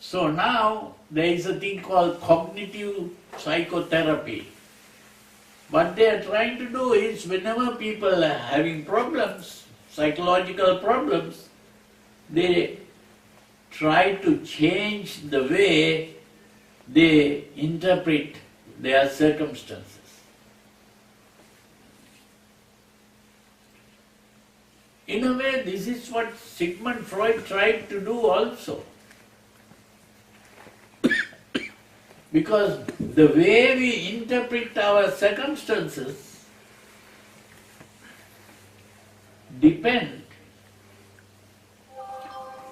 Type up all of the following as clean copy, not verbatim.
So now there is a thing called cognitive psychotherapy. What they are trying to do is, whenever people are having problems, psychological problems, they try to change the way they interpret their circumstances. In a way, this is what Sigmund Freud tried to do also. Because the way we interpret our circumstances depend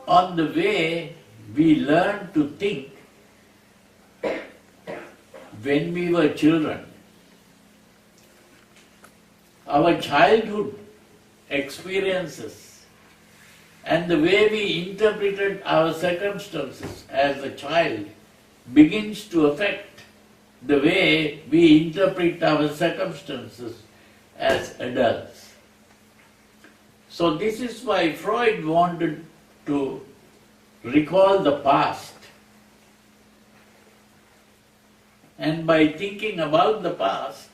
on the way we learn to think when we were children. Our childhood experiences and the way we interpreted our circumstances as a child begins to affect the way we interpret our circumstances as adults. So this is why Freud wanted to recall the past. And by thinking about the past,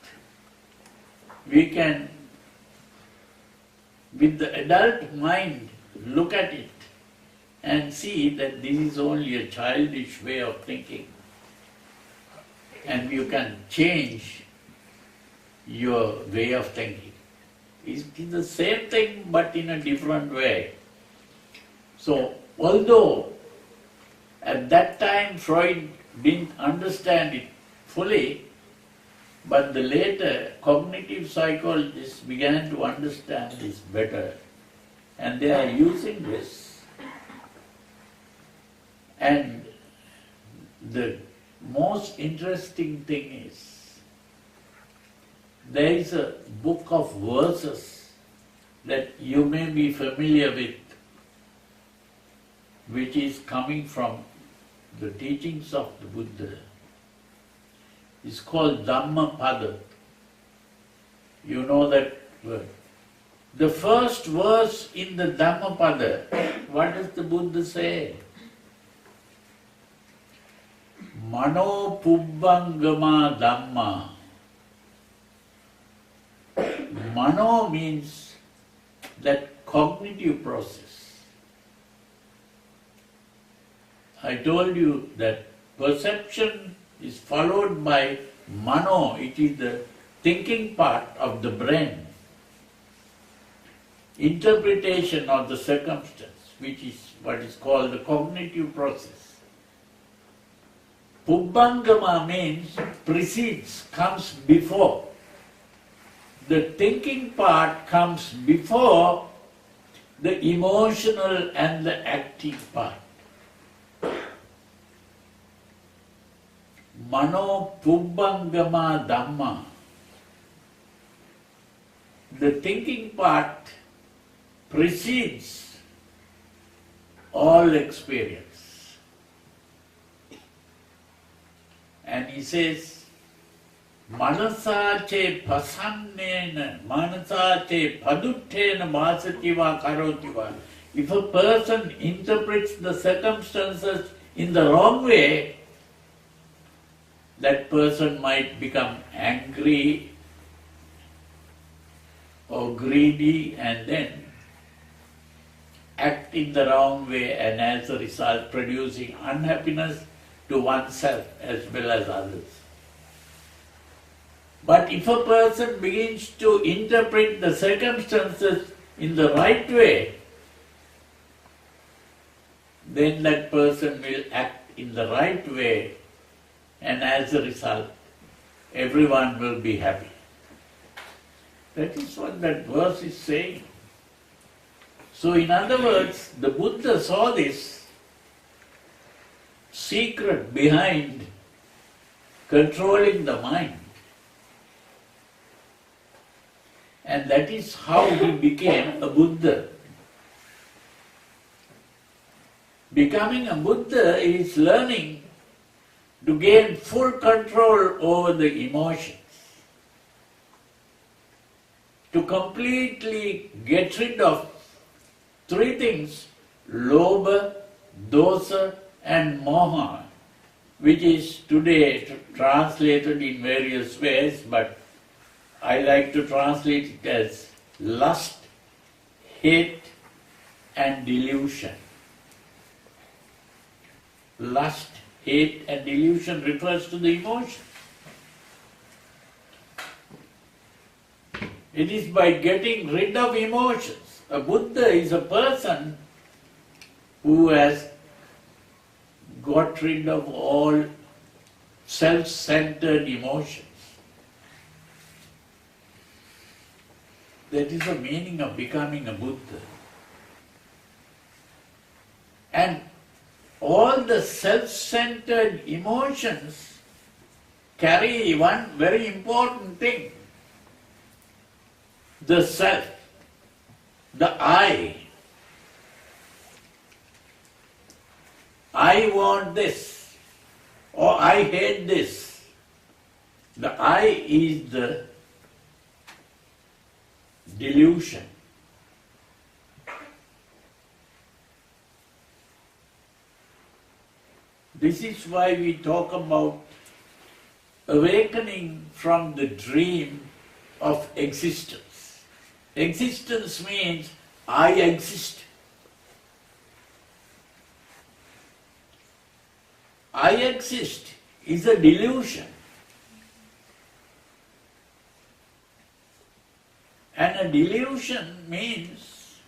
we can, with the adult mind, look at it and see that this is only a childish way of thinking. And you can change your way of thinking. It's the same thing but in a different way. So, although at that time Freud didn't understand it fully, but the later cognitive psychologists began to understand this better, and they are using this. And the most interesting thing is, there is a book of verses that you may be familiar with, which is coming from the teachings of the Buddha. It's called Dhammapada. You know that word. The first verse in the Dhammapada, what does the Buddha say? Mano pubbangama dhamma. Mano means that cognitive process. I told you that perception is followed by mano, it is the thinking part of the brain. Interpretation of the circumstance, which is what is called the cognitive process. Pubbangama means precedes, comes before. The thinking part comes before the emotional and the active part. Mano pubbangama dhamma. The thinking part precedes all experience. And he says, Manasache pasannena, manasache paduttena masativa karotiva. If a person interprets the circumstances in the wrong way, that person might become angry or greedy and then act in the wrong way, and as a result producing unhappiness to oneself as well as others. But if a person begins to interpret the circumstances in the right way, then that person will act in the right way, and as a result, everyone will be happy. That is what that verse is saying. So in other words, the Buddha saw this secret behind controlling the mind. And that is how he became a Buddha. Becoming a Buddha is learning to gain full control over the emotions, to completely get rid of three things: lobha, dosa and moha, which is today translated in various ways, but I like to translate it as lust, hate and delusion. Lust, hate and delusion refers to the emotion. It is by getting rid of emotions. A Buddha is a person who has got rid of all self-centered emotions. That is the meaning of becoming a Buddha. And all the self-centered emotions carry one very important thing. The self, the I. I want this, or I hate this. The I is the delusion. This is why we talk about awakening from the dream of existence. Existence means I exist. I exist is a delusion. And a delusion means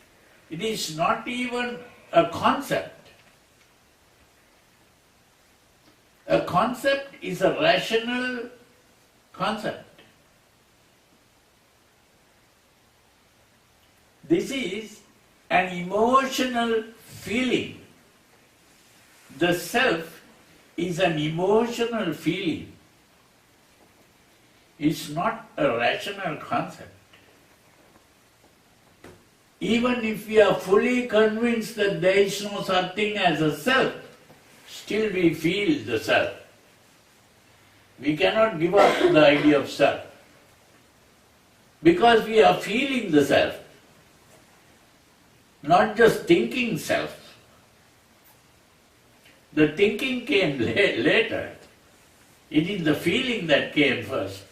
it is not even a concept. A concept is a rational concept. This is an emotional feeling. The self is an emotional feeling. It's not a rational concept. Even if we are fully convinced that there is no such thing as a self, still we feel the self. We cannot give up the idea of self because we are feeling the self, not just thinking self. The thinking came later. It is the feeling that came first.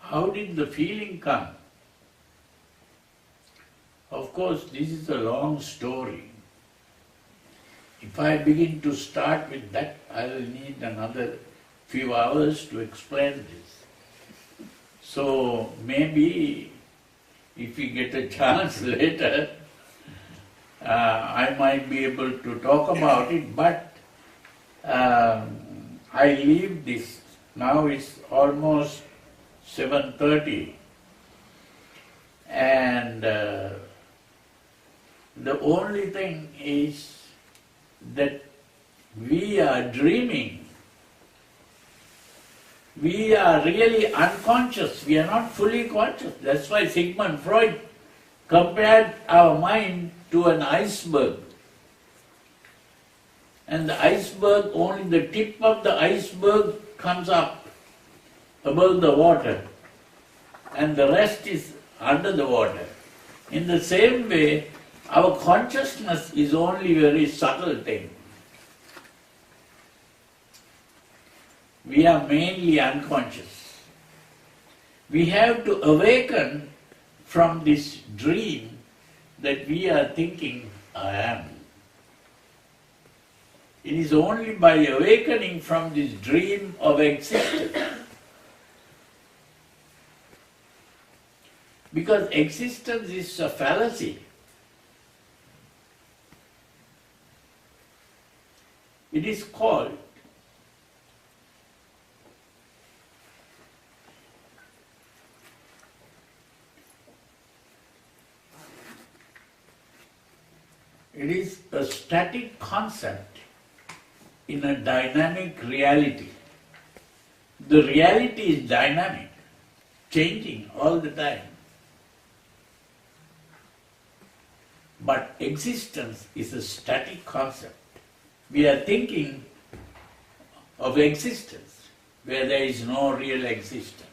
How did the feeling come? Of course, this is a long story. If I begin to start with that, I will need another few hours to explain this. So maybe if we get a chance later, I might be able to talk about it, but I leave this. Now it's almost 7:30, and the only thing is that we are dreaming. We are really unconscious. We are not fully conscious. That's why Sigmund Freud compared our mind to an iceberg. And the iceberg, only the tip of the iceberg comes up above the water, and the rest is under the water. In the same way, our consciousness is only a very subtle thing. We are mainly unconscious. We have to awaken from this dream that we are thinking, I am. It is only by awakening from this dream of existence. Because existence is a fallacy. It is called a static concept in a dynamic reality. The reality is dynamic, changing all the time. But existence is a static concept. We are thinking of existence where there is no real existence.